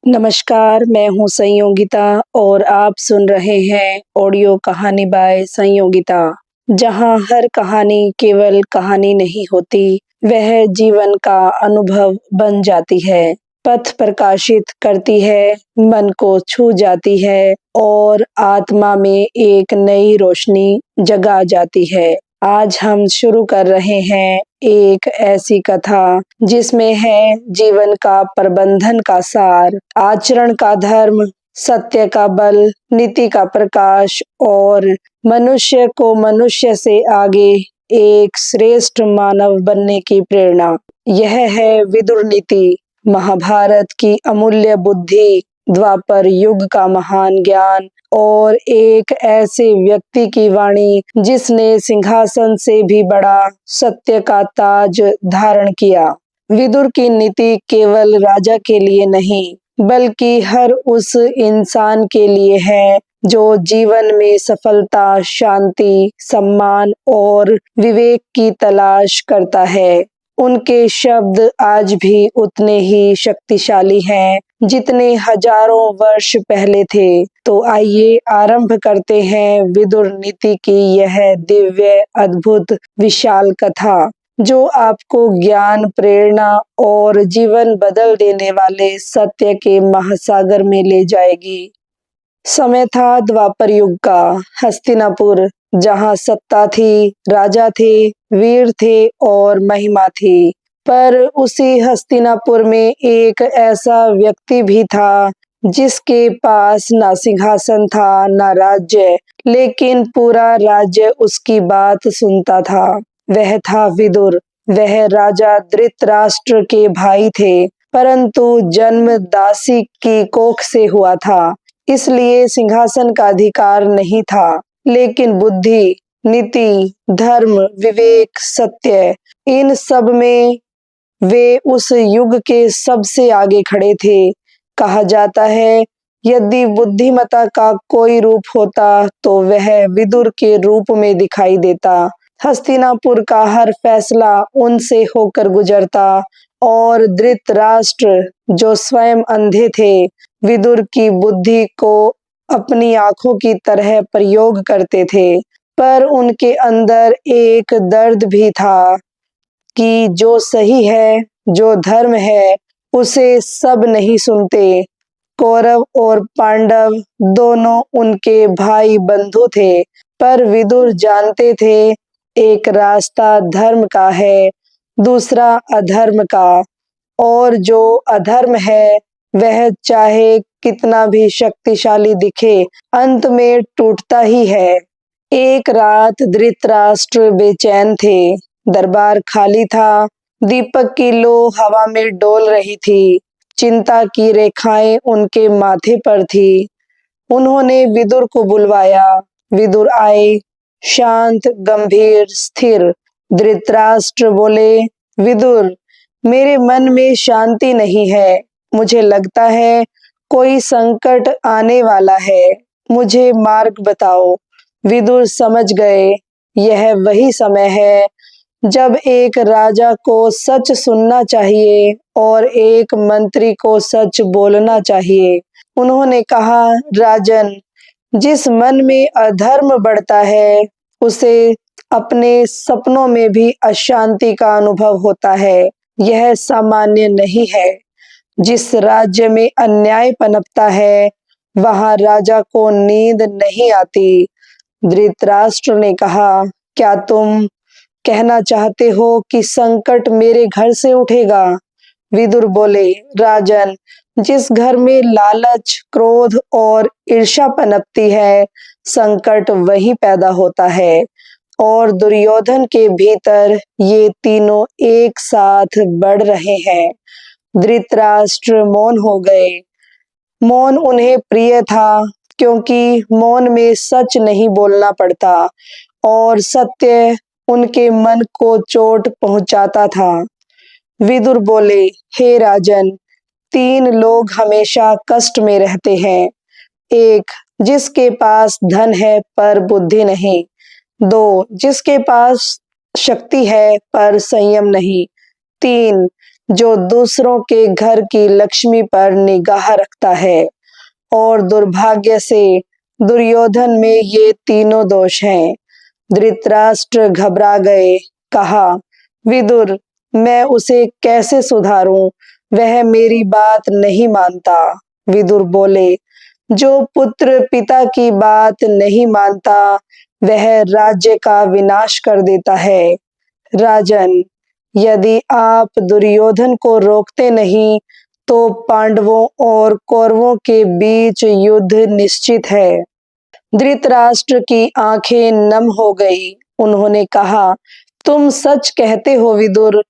नमस्कार, मैं हूँ संयोगिता और आप सुन रहे हैं ऑडियो कहानी बाय संयोगिता, जहाँ हर कहानी केवल कहानी नहीं होती, वह जीवन का अनुभव बन जाती है, पथ प्रकाशित करती है, मन को छू जाती है और आत्मा में एक नई रोशनी जगा जाती है। आज हम शुरू कर रहे हैं एक ऐसी कथा जिसमें है जीवन का प्रबंधन का सार, आचरण का धर्म, सत्य का बल, नीति का प्रकाश और मनुष्य को मनुष्य से आगे एक श्रेष्ठ मानव बनने की प्रेरणा। यह है विदुर नीति, महाभारत की अमूल्य बुद्धि, द्वापर युग का महान ज्ञान और एक ऐसे व्यक्ति की वाणी जिसने सिंहासन से भी बड़ा सत्य का ताज धारण किया। विदुर की नीति केवल राजा के लिए नहीं, बल्कि हर उस इंसान के लिए है जो जीवन में सफलता, शांति, सम्मान और विवेक की तलाश करता है। उनके शब्द आज भी उतने ही शक्तिशाली हैं जितने हजारों वर्ष पहले थे। तो आइए आरंभ करते हैं विदुर नीति की यह दिव्य, अद्भुत, विशाल कथा, जो आपको ज्ञान, प्रेरणा और जीवन बदल देने वाले सत्य के महासागर में ले जाएगी। समय था द्वापर युग का, हस्तिनापुर, जहाँ सत्ता थी, राजा थे, वीर थे और महिमा थी। पर उसी हस्तिनापुर में एक ऐसा व्यक्ति भी था जिसके पास ना सिंहासन था ना राज्य, लेकिन पूरा राज्य उसकी बात सुनता था। वह था विदुर। वह राजा धृतराष्ट्र के भाई थे, परंतु जन्म दासी की कोख से हुआ था, इसलिए सिंहासन का अधिकार नहीं था। लेकिन बुद्धि, नीति, धर्म, विवेक, सत्य, इन सब में वे उस युग के सबसे आगे खड़े थे। कहा जाता है, यदि बुद्धिमता का कोई रूप होता तो वह विदुर के रूप में दिखाई देता। हस्तिनापुर का हर फैसला उनसे होकर गुजरता और धृतराष्ट्र, जो स्वयं अंधे थे, विदुर की बुद्धि को अपनी आंखों की तरह प्रयोग करते थे। पर उनके अंदर एक दर्द भी था कि जो सही है, जो धर्म है, उसे सब नहीं सुनते। कौरव और पांडव दोनों उनके भाई बंधु थे, पर विदुर जानते थे एक रास्ता धर्म का है, दूसरा अधर्म का, और जो अधर्म है वह चाहे कितना भी शक्तिशाली दिखे, अंत में टूटता ही है। एक रात धृतराष्ट्र बेचैन थे। दरबार खाली था, दीपक की लो हवा में डोल रही थी, चिंता की रेखाएं उनके माथे पर थी। उन्होंने विदुर को बुलवाया। विदुर आए, शांत, गंभीर, स्थिर। धृतराष्ट्र बोले, विदुर, मेरे मन में शांति नहीं है। मुझे लगता है कोई संकट आने वाला है। मुझे मार्ग बताओ। विदुर समझ गए, यह वही समय है जब एक राजा को सच सुनना चाहिए और एक मंत्री को सच बोलना चाहिए। उन्होंने कहा, राजन, जिस मन में अधर्म बढ़ता है उसे अपने सपनों में भी अशांति का अनुभव होता है। यह सामान्य नहीं है। जिस राज्य में अन्याय पनपता है वहां राजा को नींद नहीं आती। धृतराष्ट्र ने कहा, क्या तुम कहना चाहते हो कि संकट मेरे घर से उठेगा? विदुर बोले, राजन, जिस घर में लालच, क्रोध और ईर्ष्या पनपती है, संकट वही पैदा होता है। और दुर्योधन के भीतर ये तीनों एक साथ बढ़ रहे हैं। धृतराष्ट्र मौन हो गए। मौन उन्हें प्रिय था, क्योंकि मौन में सच नहीं बोलना पड़ता और सत्य उनके मन को चोट पहुंचाता था। विदुर बोले, हे राजन, तीन लोग हमेशा कष्ट में रहते हैं। एक, जिसके पास धन है पर बुद्धि नहीं। दो, जिसके पास शक्ति है पर संयम नहीं। तीन, जो दूसरों के घर की लक्ष्मी पर निगाह रखता है। और दुर्भाग्य से दुर्योधन में ये तीनों दोष हैं। धृतराष्ट्र घबरा गए, कहा, विदुर, मैं उसे कैसे सुधारूं? वह मेरी बात नहीं मानता। विदुर बोले, जो पुत्र पिता की बात नहीं मानता, वह राज्य का विनाश कर देता है। राजन, यदि आप दुर्योधन को रोकते नहीं, तो पांडवों और कौरवों के बीच युद्ध निश्चित है। धृतराष्ट्र की आंखें नम हो गई। उन्होंने कहा, तुम सच कहते हो विदुर,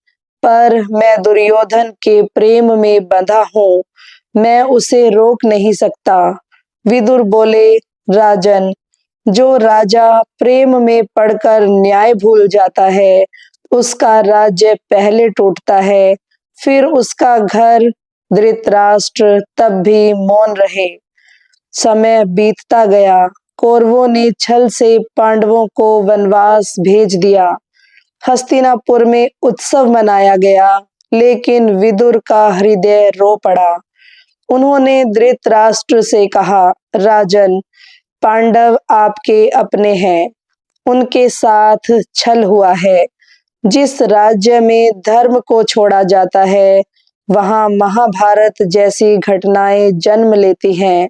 पर मैं दुर्योधन के प्रेम में बंधा हूँ। मैं उसे रोक नहीं सकता। विदुर बोले, राजन, जो राजा प्रेम में पड़कर न्याय भूल जाता है, उसका राज्य पहले टूटता है, फिर उसका घर। धृतराष्ट्र तब भी मौन रहे। समय बीतता गया। कौरवों ने छल से पांडवों को वनवास भेज दिया। हस्तिनापुर में उत्सव मनाया गया, लेकिन विदुर का हृदय रो पड़ा। उन्होंने धृतराष्ट्र से कहा, राजन, पांडव आपके अपने हैं। उनके साथ छल हुआ है। जिस राज्य में धर्म को छोड़ा जाता है, वहां महाभारत जैसी घटनाएं जन्म लेती हैं।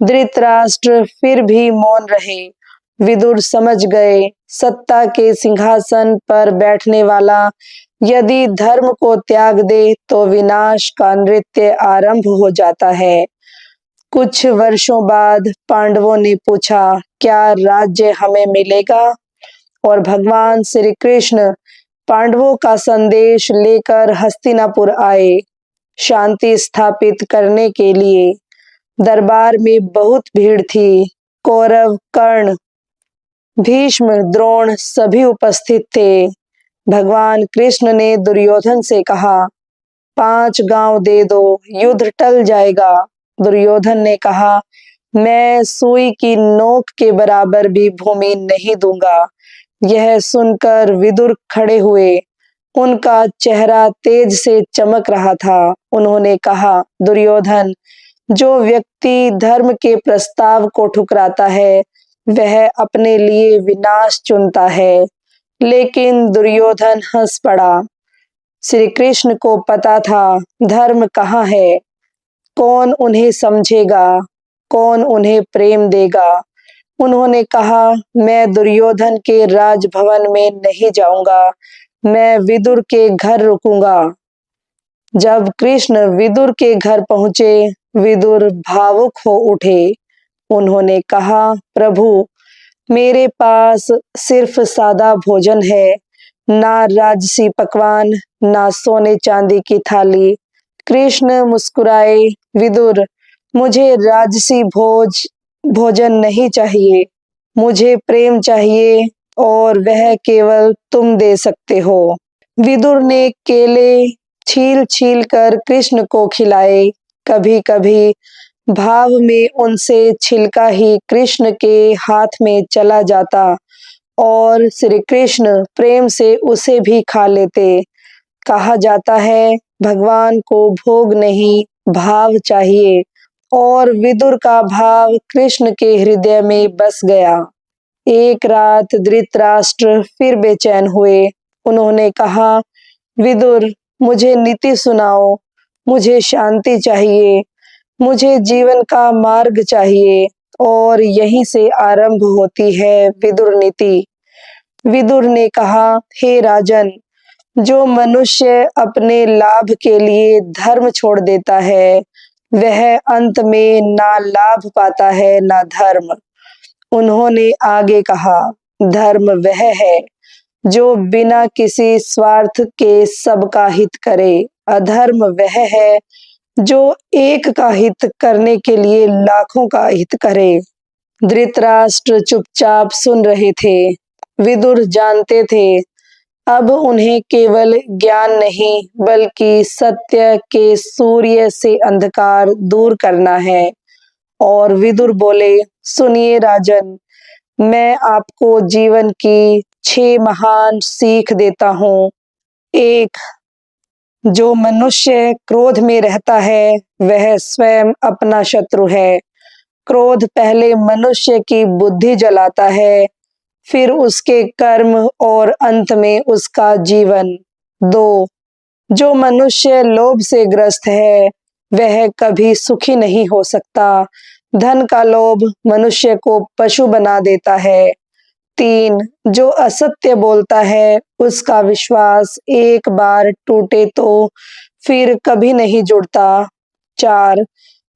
धृतराष्ट्र फिर भी मौन रहे। विदुर समझ गए, सत्ता के सिंहासन पर बैठने वाला यदि धर्म को त्याग दे, तो विनाश का नृत्य आरंभ हो जाता है। कुछ वर्षों बाद पांडवों ने पूछा, क्या राज्य हमें मिलेगा? और भगवान श्री कृष्ण पांडवों का संदेश लेकर हस्तिनापुर आए, शांति स्थापित करने के लिए। दरबार में बहुत भीड़ थी। कौरव, कर्ण, भीष्म, द्रोण सभी उपस्थित थे। भगवान कृष्ण ने दुर्योधन से कहा, 5 गांव दे दो, युद्ध टल जाएगा। दुर्योधन ने कहा, मैं सुई की नोक के बराबर भी भूमि नहीं दूंगा। यह सुनकर विदुर खड़े हुए। उनका चेहरा तेज से चमक रहा था। उन्होंने कहा, दुर्योधन, जो व्यक्ति धर्म के प्रस्ताव को ठुकराता है, वह अपने लिए विनाश चुनता है। लेकिन दुर्योधन हंस पड़ा। श्री कृष्ण को पता था धर्म कहाँ है, कौन उन्हें समझेगा, कौन उन्हें प्रेम देगा। उन्होंने कहा, मैं दुर्योधन के राजभवन में नहीं जाऊंगा, मैं विदुर के घर रुकूंगा। जब कृष्ण विदुर के घर पहुंचे, विदुर भावुक हो उठे। उन्होंने कहा, प्रभु, मेरे पास सिर्फ सादा भोजन है, ना राजसी पकवान, ना सोने चांदी की थाली। कृष्ण मुस्कुराए, विदुर, मुझे राजसी भोजन नहीं चाहिए, मुझे प्रेम चाहिए, और वह केवल तुम दे सकते हो। विदुर ने केले छील छील कर कृष्ण को खिलाए। कभी कभी भाव में उनसे छिलका ही कृष्ण के हाथ में चला जाता और श्री कृष्ण प्रेम से उसे भी खा लेते। कहा जाता है, भगवान को भोग नहीं, भाव चाहिए, और विदुर का भाव कृष्ण के हृदय में बस गया। एक रात धृतराष्ट्र फिर बेचैन हुए। उन्होंने कहा, विदुर, मुझे नीति सुनाओ, मुझे शांति चाहिए, मुझे जीवन का मार्ग चाहिए। और यहीं से आरंभ होती है विदुर नीति। विदुर ने कहा, हे राजन, जो मनुष्य अपने लाभ के लिए धर्म छोड़ देता है, वह अंत में ना लाभ पाता है ना धर्म। उन्होंने आगे कहा, धर्म वह है जो बिना किसी स्वार्थ के सबका हित करे। अधर्म वह है जो एक का हित करने के लिए लाखों का हित करे। धृतराष्ट्र चुपचाप सुन रहे थे। विदुर जानते थे अब उन्हें केवल ज्ञान नहीं, बल्कि सत्य के सूर्य से अंधकार दूर करना है। और विदुर बोले, सुनिए राजन, मैं आपको जीवन की 6 महान सीख देता हूँ। 1, जो मनुष्य क्रोध में रहता है वह स्वयं अपना शत्रु है। क्रोध पहले मनुष्य की बुद्धि जलाता है, फिर उसके कर्म और अंत में उसका जीवन। 2, जो मनुष्य लोभ से ग्रस्त है वह कभी सुखी नहीं हो सकता। धन का लोभ मनुष्य को पशु बना देता है। 3, जो असत्य बोलता है उसका विश्वास एक बार टूटे तो फिर कभी नहीं जुड़ता। 4,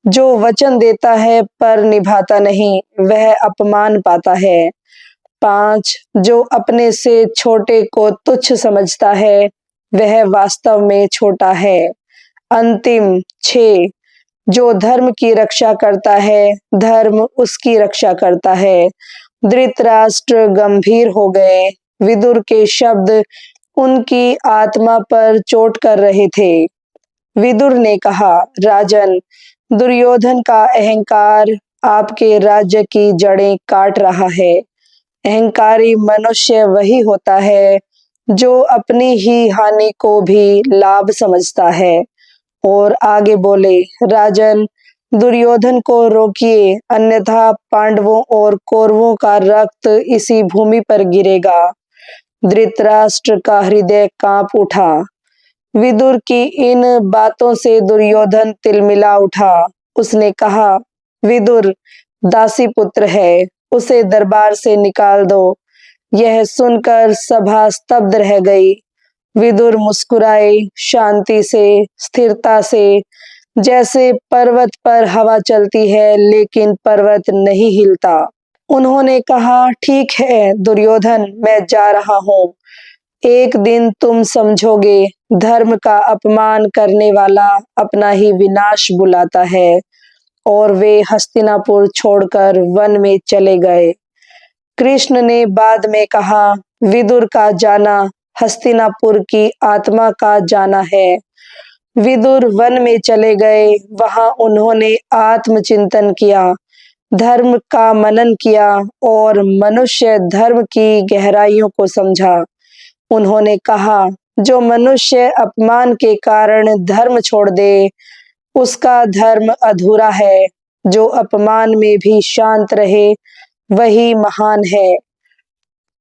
जो वचन देता है पर निभाता नहीं वह अपमान पाता है। 5, जो अपने से छोटे को तुच्छ समझता है वह वास्तव में छोटा है। अंतिम 6, जो धर्म की रक्षा करता है धर्म उसकी रक्षा करता है। धृतराष्ट्र गंभीर हो गए। विदुर के शब्द उनकी आत्मा पर चोट कर रहे थे। विदुर ने कहा, राजन, दुर्योधन का अहंकार आपके राज्य की जड़ें काट रहा है। अहंकारी मनुष्य वही होता है जो अपनी ही हानि को भी लाभ समझता है। और आगे बोले, राजन, दुर्योधन को रोकिए, अन्यथा पांडवों और कौरवों का रक्त इसी भूमि पर गिरेगा। धृतराष्ट्र का हृदय कांप उठा। विदुर की इन बातों से दुर्योधन तिलमिला उठा। उसने कहा, विदुर दासी पुत्र है, उसे दरबार से निकाल दो। यह सुनकर सभा स्तब्ध रह गई। विदुर मुस्कुराए, शांति से, स्थिरता से, जैसे पर्वत पर हवा चलती है लेकिन पर्वत नहीं हिलता। उन्होंने कहा, ठीक है दुर्योधन, मैं जा रहा हूँ। एक दिन तुम समझोगे, धर्म का अपमान करने वाला अपना ही विनाश बुलाता है। और वे हस्तिनापुर छोड़कर वन में चले गए। कृष्ण ने बाद में कहा, विदुर का जाना हस्तिनापुर की आत्मा का जाना है। विदुर वन में चले गए। वहां उन्होंने आत्मचिंतन किया, धर्म का मनन किया और मनुष्य धर्म की गहराइयों को समझा। उन्होंने कहा, जो मनुष्य अपमान के कारण धर्म छोड़ दे उसका धर्म अधूरा है। जो अपमान में भी शांत रहे वही महान है।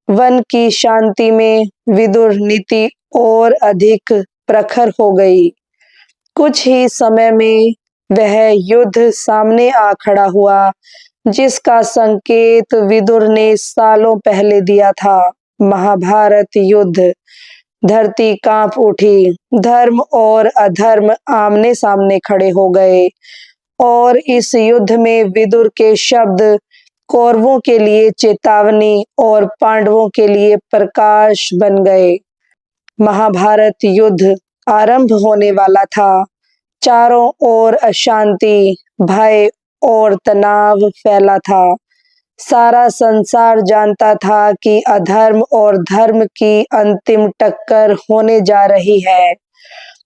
वन की शांति में विदुर नीति और अधिक प्रखर हो गई। कुछ ही समय में वह युद्ध सामने आ खड़ा हुआ जिसका संकेत विदुर ने सालों पहले दिया था। महाभारत युद्ध। धरती कांप उठी। धर्म और अधर्म आमने सामने खड़े हो गए और इस युद्ध में विदुर के शब्द कौरवों के लिए चेतावनी और पांडवों के लिए प्रकाश बन गए। महाभारत युद्ध आरंभ होने वाला था। चारों ओर अशांति, भय और तनाव फैला था। सारा संसार जानता था कि अधर्म और धर्म की अंतिम टक्कर होने जा रही है।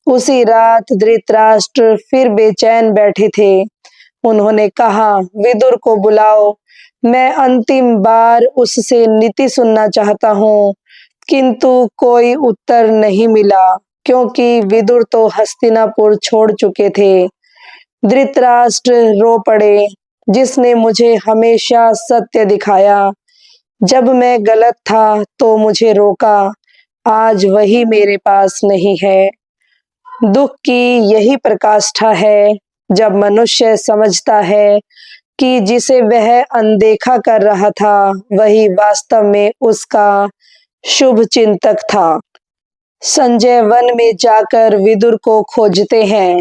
उसी रात धृतराष्ट्र फिर बेचैन बैठे थे। उन्होंने कहा, विदुर को बुलाओ, मैं अंतिम बार उससे नीति सुनना चाहता हूँ। किंतु कोई उत्तर नहीं मिला क्योंकि विदुर तो हस्तिनापुर छोड़ चुके थे। धृतराष्ट्र रो पड़े, जिसने मुझे हमेशा सत्य दिखाया। जब मैं गलत था तो मुझे रोका, आज वही मेरे पास नहीं है। दुख की यही प्रकाष्ठा है जब मनुष्य समझता है कि जिसे वह अनदेखा कर रहा था वही वास्तव में उसका शुभ चिंतक था। संजय वन में जाकर विदुर को खोजते हैं।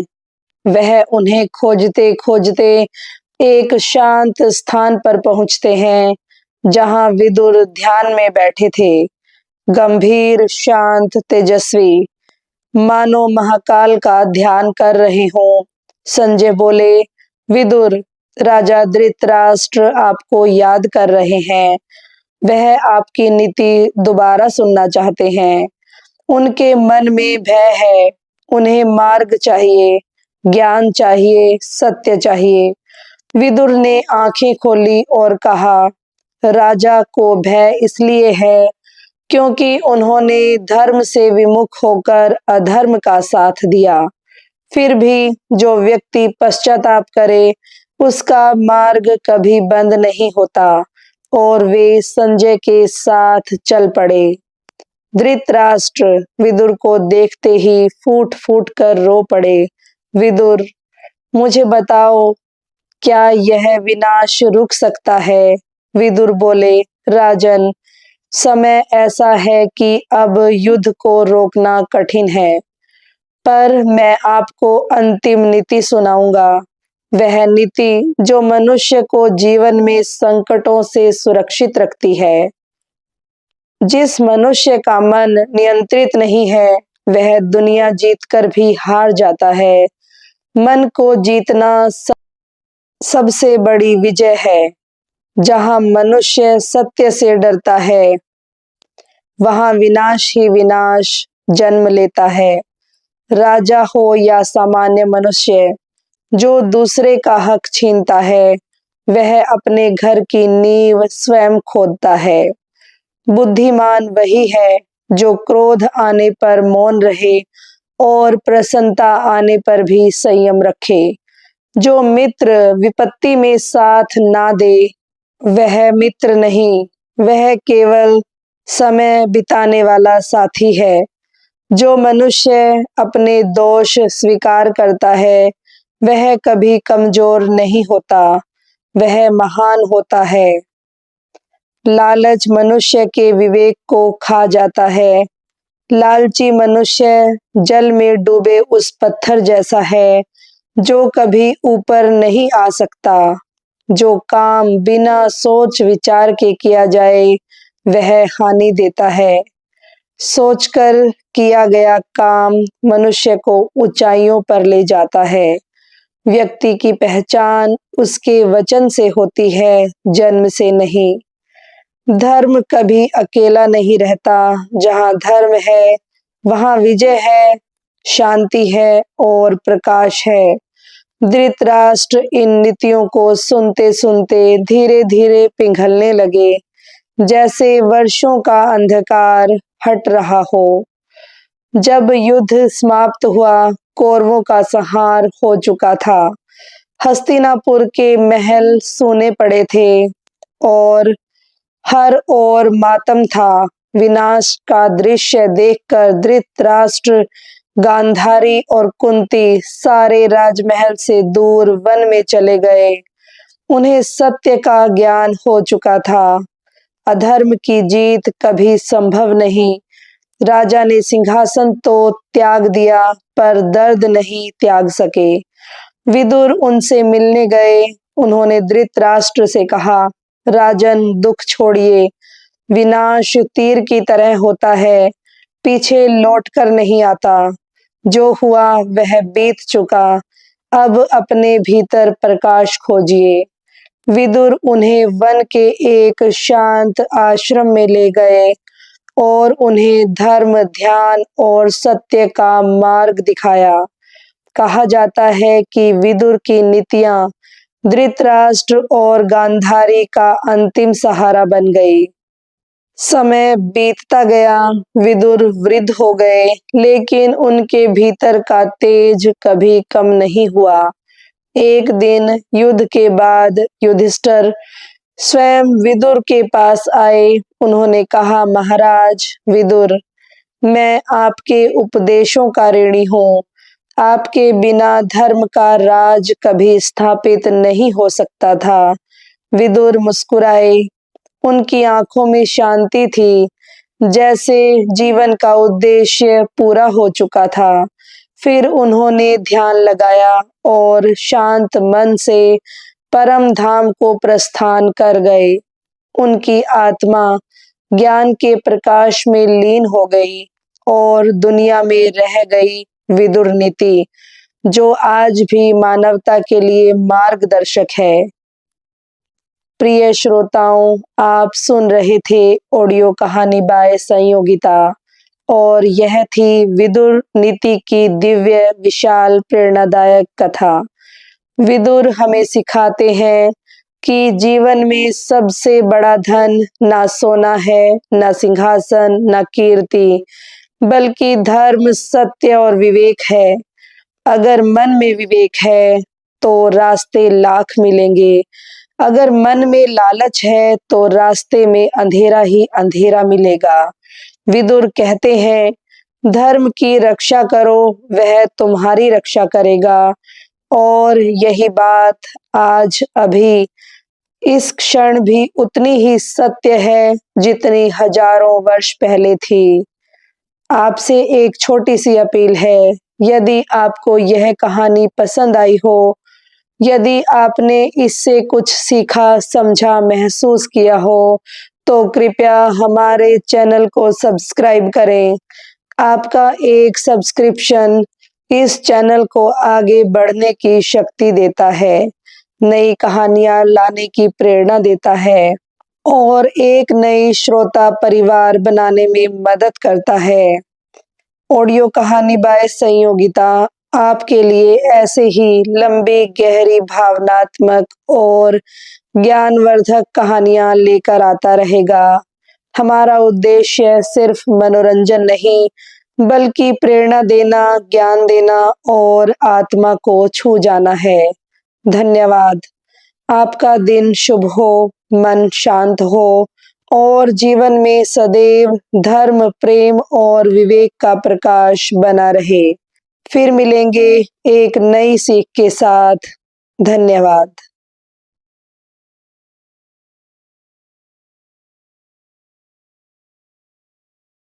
वह उन्हें खोजते खोजते एक शांत स्थान पर पहुंचते हैं जहां विदुर ध्यान में बैठे थे, गंभीर, शांत, तेजस्वी, मानो महाकाल का ध्यान कर रहे हों। संजय बोले, विदुर, राजा धृतराष्ट्र आपको याद कर रहे हैं। वह आपकी नीति दोबारा सुनना चाहते हैं। उनके मन में भय है। उन्हें मार्ग चाहिए, ज्ञान चाहिए, सत्य चाहिए। विदुर ने आंखें खोली और कहा, राजा को भय इसलिए है क्योंकि उन्होंने धर्म से विमुख होकर अधर्म का साथ दिया। फिर भी जो व्यक्ति पश्चाताप करे, उसका मार्ग कभी बंद नहीं होता और वे संजय के साथ चल पड़े। धृतराष्ट्र विदुर को देखते ही फूट फूट कर रो पड़े। विदुर, मुझे बताओ, क्या यह विनाश रुक सकता है? विदुर बोले, राजन, समय ऐसा है कि अब युद्ध को रोकना कठिन है, पर मैं आपको अंतिम नीति सुनाऊंगा। वह नीति जो मनुष्य को जीवन में संकटों से सुरक्षित रखती है। जिस मनुष्य का मन नियंत्रित नहीं है, वह दुनिया जीतकर भी हार जाता है। मन को जीतना सबसे बड़ी विजय है। जहां मनुष्य सत्य से डरता है, वहां विनाश ही विनाश जन्म लेता है। राजा हो या सामान्य मनुष्य, जो दूसरे का हक छीनता है, वह अपने घर की नींव स्वयं खोदता है। बुद्धिमान वही है जो क्रोध आने पर मौन रहे और प्रसन्नता आने पर भी संयम रखे। जो मित्र विपत्ति में साथ ना दे, वह मित्र नहीं, वह केवल समय बिताने वाला साथी है। जो मनुष्य अपने दोष स्वीकार करता है, वह कभी कमजोर नहीं होता, वह महान होता है। लालच मनुष्य के विवेक को खा जाता है। लालची मनुष्य जल में डूबे उस पत्थर जैसा है जो कभी ऊपर नहीं आ सकता। जो काम बिना सोच विचार के किया जाए, वह हानि देता है। सोचकर किया गया काम मनुष्य को ऊंचाइयों पर ले जाता है। व्यक्ति की पहचान उसके वचन से होती है, जन्म से नहीं। धर्म कभी अकेला नहीं रहता। जहाँ धर्म है, वहाँ विजय है, शांति है और प्रकाश है। धृतराष्ट्र इन नीतियों को सुनते सुनते धीरे धीरे पिघलने लगे, जैसे वर्षों का अंधकार हट रहा हो। जब युद्ध समाप्त हुआ, कौरवों का संहार हो चुका था। हस्तिनापुर के महल सूने पड़े थे और हर ओर मातम था। विनाश का दृश्य देखकर धृतराष्ट्र, गांधारी और कुंती सारे राजमहल से दूर वन में चले गए। उन्हें सत्य का ज्ञान हो चुका था। अधर्म की जीत कभी संभव नहीं। राजा ने सिंहासन तो त्याग दिया, पर दर्द नहीं त्याग सके। विदुर उनसे मिलने गए। उन्होंने धृतराष्ट्र से कहा, राजन, दुख छोड़िए। विनाश तीर की तरह होता है, पीछे लौट कर नहीं आता। जो हुआ वह बीत चुका, अब अपने भीतर प्रकाश खोजिए। विदुर उन्हें वन के एक शांत आश्रम में ले गए और उन्हें धर्म, ध्यान और सत्य का मार्ग दिखाया। कहा जाता है कि विदुर की नीतियां धृतराष्ट्र और गांधारी का अंतिम सहारा बन गई। समय बीतता गया, विदुर वृद्ध हो गए, लेकिन उनके भीतर का तेज कभी कम नहीं हुआ। एक दिन युद्ध के बाद युधिष्ठिर स्वयं विदुर के पास आए। उन्होंने कहा, महाराज विदुर, मैं आपके उपदेशों का ऋणी हूँ। आपके बिना धर्म का राज कभी स्थापित नहीं हो सकता था। विदुर मुस्कुराए। उनकी आंखों में शांति थी, जैसे जीवन का उद्देश्य पूरा हो चुका था। फिर उन्होंने ध्यान लगाया और शांत मन से परम धाम को प्रस्थान कर गए। उनकी आत्मा ज्ञान के प्रकाश में लीन हो गई और दुनिया में रह गई विदुर नीति, जो आज भी मानवता के लिए मार्गदर्शक है। प्रिय श्रोताओं, आप सुन रहे थे ऑडियो कहानी बाय संयोगिता, और यह थी विदुर नीति की दिव्य, विशाल, प्रेरणादायक कथा। विदुर हमें सिखाते हैं कि जीवन में सबसे बड़ा धन ना सोना है, ना सिंहासन, ना कीर्ति, बल्कि धर्म, सत्य और विवेक है। अगर मन में विवेक है तो रास्ते लाख मिलेंगे। अगर मन में लालच है तो रास्ते में अंधेरा ही अंधेरा मिलेगा। विदुर कहते हैं, धर्म की रक्षा करो, वह तुम्हारी रक्षा करेगा। और यही बात आज अभी इस क्षण भी उतनी ही सत्य है जितनी हजारों वर्ष पहले थी। आपसे एक छोटी सी अपील है, यदि आपको यह कहानी पसंद आई हो, यदि आपने इससे कुछ सीखा, समझा, महसूस किया हो, तो कृपया हमारे चैनल को सब्सक्राइब करें। आपका एक सब्सक्रिप्शन इस चैनल को आगे बढ़ने की शक्ति देता है, नई कहानियाँ लाने की प्रेरणा देता है और एक नई श्रोता परिवार बनाने में मदद करता है। ऑडियो कहानी बाय संयोगिता आपके लिए ऐसे ही लंबी, गहरी, भावनात्मक और ज्ञानवर्धक कहानियाँ लेकर आता रहेगा। हमारा उद्देश्य सिर्फ मनोरंजन नहीं, बल्कि प्रेरणा देना, ज्ञान देना और आत्मा को छू जाना है। धन्यवाद। आपका दिन शुभ हो, मन शांत हो और जीवन में सदैव धर्म, प्रेम और विवेक का प्रकाश बना रहे। फिर मिलेंगे एक नई सीख के साथ। धन्यवाद।